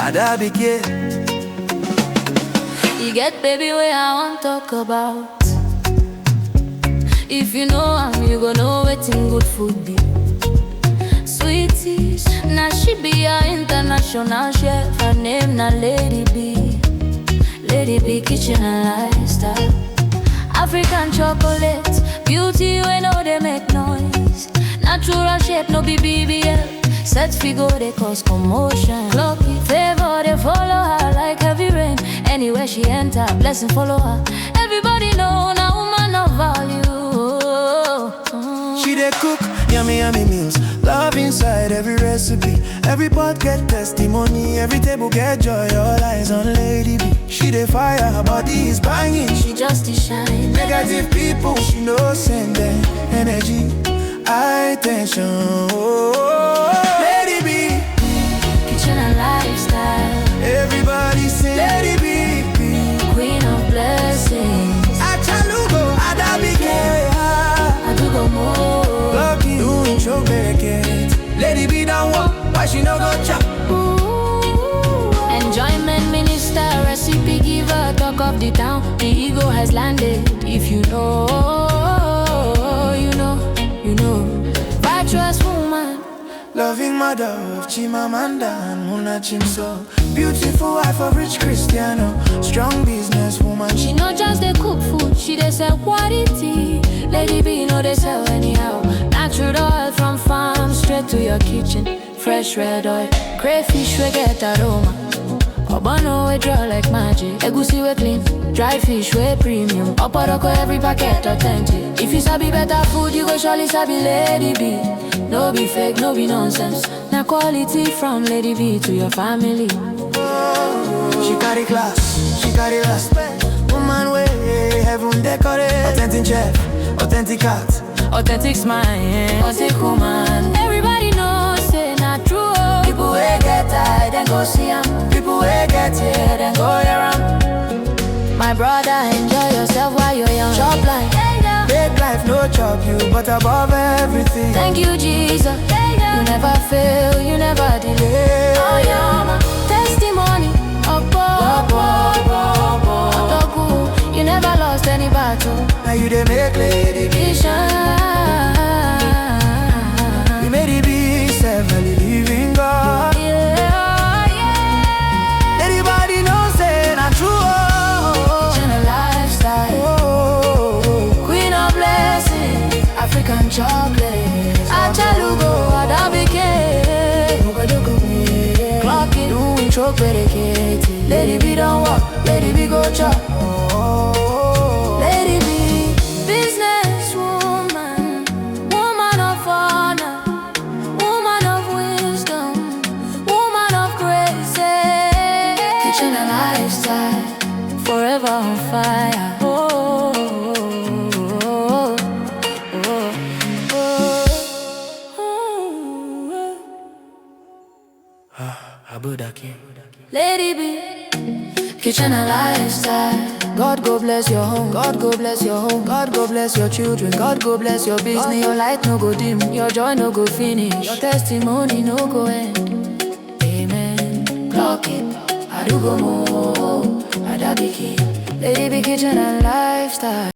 Ada be kid. You get baby where I want talk about. If you know am, you go know wetin good food be. Sweeties, now she be our international chef. Her name na Lady B. Lady B kitchen and lifestyle. African chocolate, beauty we know they make noise. Natural shape no be BBL. Set figure they cause commotion. Clocky favor they follow her like heavy rain. Anywhere she enter, blessing follow her. Everybody know na woman of value. She dey cook yummy yummy meals. Love inside every recipe. Every pot get testimony. Every table get joy. All eyes on Lady B. She dey fire, her body is banging. She just is shine. Negative people, she no send them energy, high tension. Lady B, Kitchen and lifestyle. everybody sing Lady B, Queen of blessings. Achalugo, Adabike, I do go more. lucky doing show bereket. Lady B don't walk, why she no go chop? Enjoyment minister, recipe giver, talk of the town. The ego has landed. If you know, you know, you know. Virtuous woman, Loving mother of Chimamanda and Muna Chimso. Beautiful wife of rich Cristiano. Strong business woman. she not just dey cook food, she dey sell quality. Lady B no dey sell anyhow. Natural oil from farm straight to your kitchen. Fresh red oil, crayfish we get aroma. Obono we draw like magic. Egusi we clean, dry fish we premium. Oporoko every packet authentic. If you sabi better food, you go surely sabi Lady B. No be fake, no be nonsense. Na quality from Lady B to your family. She carry class, she carry respect. Woman way, heaven decorate. Authentic chef, authentic cat. Authentic smile, authentic woman. Everybody knows say na true. People wey get tired then go see am. People wey get here, then go around. My brother, enjoy yourself while you're young. Shop line, Make life no chop you, but above everything. thank you Jesus. You never fail, you never delay. Oh yeah, ma. Testimony, Otoku. You never lost any battle. Now you dey make Lady B. You shine. You made it be severely living God. Yeah, yeah. Anybody know say na true. Kitchen and lifestyle. Queen of blessings, African chocolate. Achalugo, Adabike. Clock it, doing choke bereket. Lady B don't walk, Lady B go chop. Lady B, business woman, woman of honor, woman of wisdom, woman of grace. Kitchen and lifestyle, forever on fire. Oh, oh, oh, oh, oh. Abudaki. Lady B, kitchen and lifestyle. God go bless your home, God go bless your home, God go bless your children, God go bless your business. Your light no go dim, your joy no go finish, your testimony no go end. Amen. Clock it, I do go more. Adabiki, Lady B kitchen and lifestyle.